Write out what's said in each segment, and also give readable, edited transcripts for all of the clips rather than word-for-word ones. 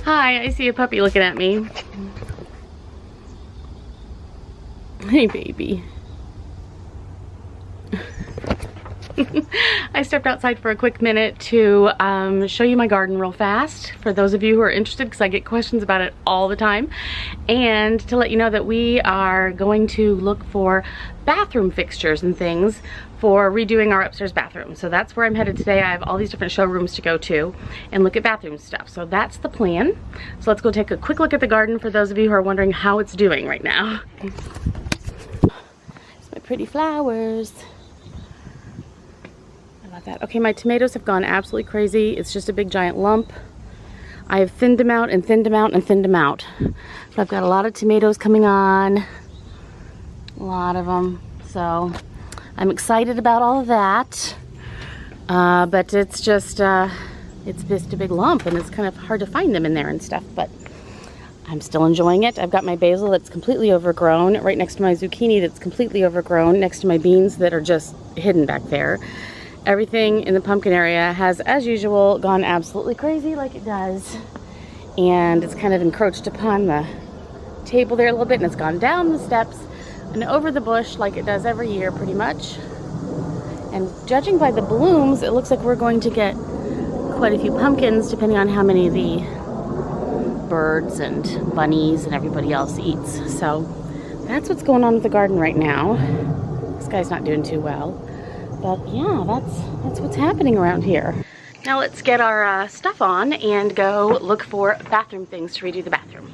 Hi, I see a puppy looking at me. Hey, baby. I stepped outside for a quick minute to show you my garden real fast for those of you who are interested, because I get questions about it all the time, and to let you know that we are going to look for bathroom fixtures and things for redoing our upstairs bathroom. So that's where I'm headed today. I have all these different showrooms to go to and look at bathroom stuff. So that's the plan. So let's go take a quick look at the garden for those of you who are wondering how it's doing right now. It's my pretty flowers. That. Okay, my tomatoes have gone absolutely crazy. It's just a big giant lump. I have thinned them out and thinned them out and thinned them out. So I've got a lot of tomatoes coming on. A lot of them. So I'm excited about all of that. But it's just a big lump, and it's kind of hard to find them in there and stuff. But I'm still enjoying it. I've got my basil that's completely overgrown right next to my zucchini that's completely overgrown next to my beans that are just hidden back there. Everything in the pumpkin area has, as usual, gone absolutely crazy like it does. And it's kind of encroached upon the table there a little bit, and it's gone down the steps and over the bush like it does every year pretty much. And judging by the blooms, it looks like we're going to get quite a few pumpkins depending on how many of the birds and bunnies and everybody else eats. So that's what's going on with the garden right now. This guy's not doing too well. But yeah, that's what's happening around here. Now let's get our stuff on and go look for bathroom things to redo the bathroom.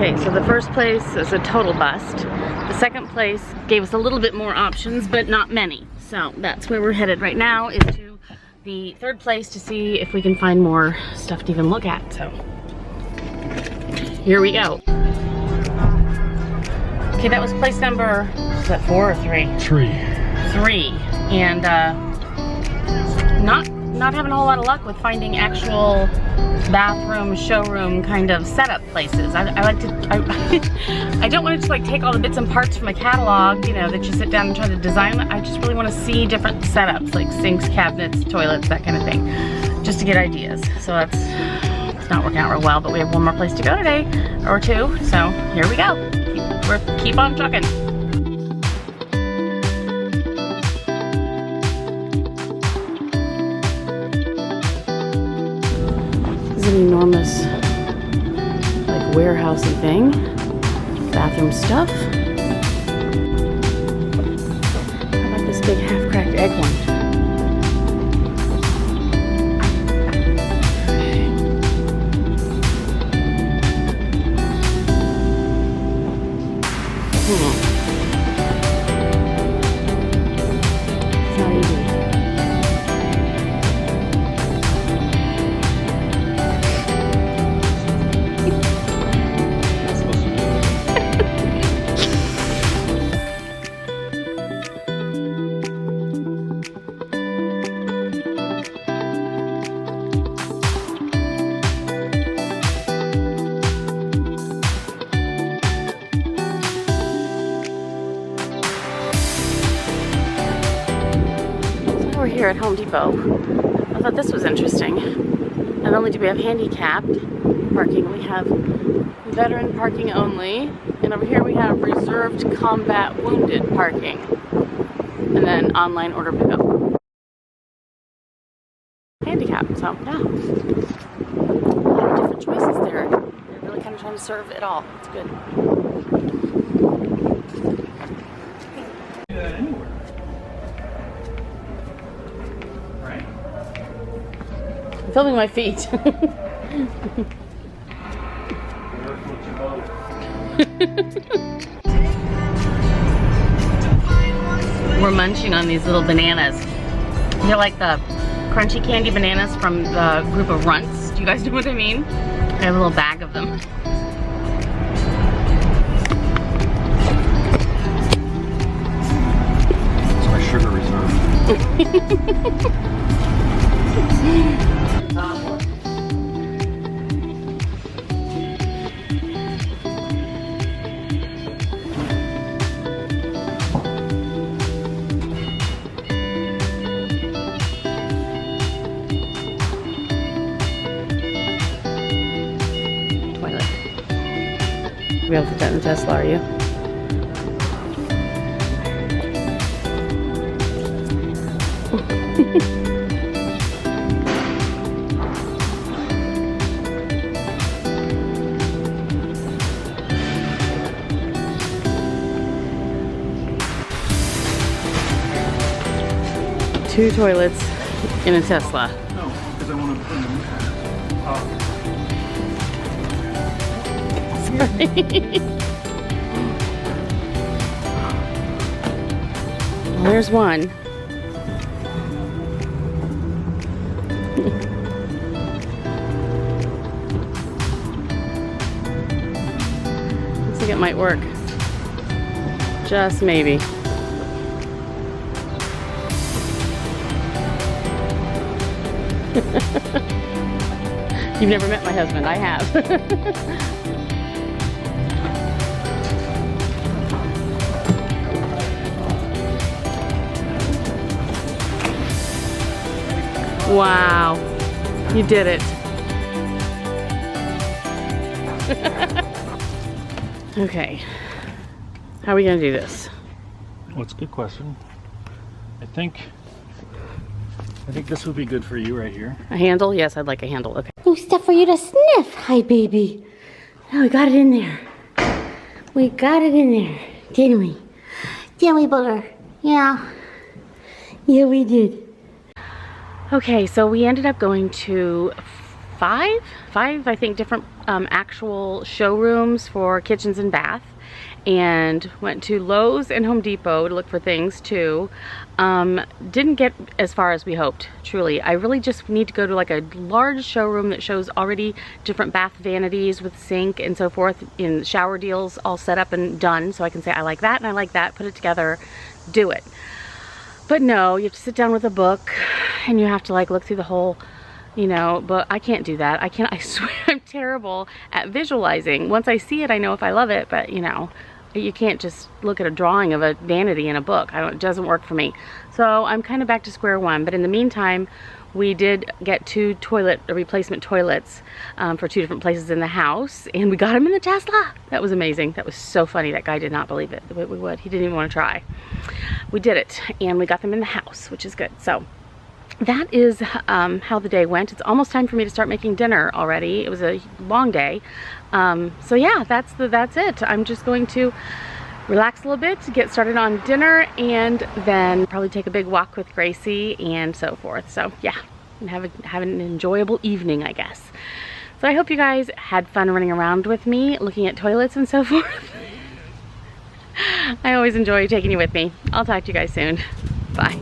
Okay, so the first place is a total bust. The second place gave us a little bit more options, but not many. So that's where we're headed right now, is to the third place to see if we can find more stuff to even look at. So here we go. Okay, that was place number, is that 4 or 3? 3. 3. And not having a whole lot of luck with finding actual bathroom, showroom kind of setup places. I like to, I don't want to just like take all the bits and parts from a catalog, you know, that you sit down and try to design. I just really want to see different setups, like sinks, cabinets, toilets, that kind of thing, just to get ideas. So it's not working out real well, but we have one more place to go today, or 2, so here we go. Keep on trucking. An enormous like warehousey thing, bathroom stuff. How about this big half-cracked egg one? It's not easy. We're here at Home Depot. I thought this was interesting. Not only do we have handicapped parking, we have veteran parking only, and over here we have reserved combat wounded parking, and then online order pickup. handicap. So yeah, a lot of different choices there. They're really kind of trying to serve it all. It's good. Do that anywhere. Right? I'm filming my feet. We're munching on these little bananas. They're like the crunchy candy bananas from the group of Runts. Do you guys know what I mean? I have a little bag of them. It's my sugar reserve. Toilet. We have to put that in the Tesla, are you? Two toilets in a Tesla. No, because I want to put them Sorry. There's one. Looks like it might work. Just maybe. You've never met my husband. I have. Wow. You did it. Okay. How are we going to do this? Well, it's a good question. I think this would be good for you right here. A handle? Yes, I'd like a handle. Okay. New stuff for you to sniff. Hi, baby. Oh, we got it in there. We got it in there, didn't we? Didn't we, Booger? Yeah. Yeah, we did. Okay, so we ended up going to five, I think, different actual showrooms for kitchens and bath. And went to Lowe's and Home Depot to look for things too. Didn't get as far as we hoped, truly. I really just need to go to like a large showroom that shows already different bath vanities with sink and so forth, in shower deals all set up and done, so I can say I like that and I like that, put it together, do it. But no, you have to sit down with a book and you have to like look through the whole, you know, but I can't do that. I swear I'm terrible at visualizing. Once I see it, I know if I love it, but you know, you can't just look at a drawing of a vanity in a book. It doesn't work for me. So I'm kind of back to square one. But in the meantime, we did get two replacement toilets for two different places in the house, and we got them in the Tesla. That was amazing. That was so funny. That guy did not believe it. We would. He didn't even want to try. We did it, and we got them in the house, which is good. So that is how the day went. It's almost time for me to start making dinner already. It was a long day. So yeah, that's it. I'm just going to relax a little bit, get started on dinner, and then probably take a big walk with Gracie and so forth. So yeah, and have an enjoyable evening, I guess. So I hope you guys had fun running around with me, looking at toilets and so forth. I always enjoy taking you with me. I'll talk to you guys soon. Bye.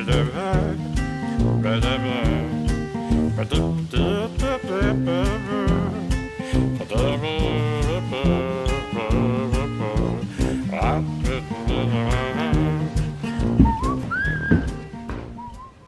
The ba-da-ba. Ba-da-ba-da-ba-ba.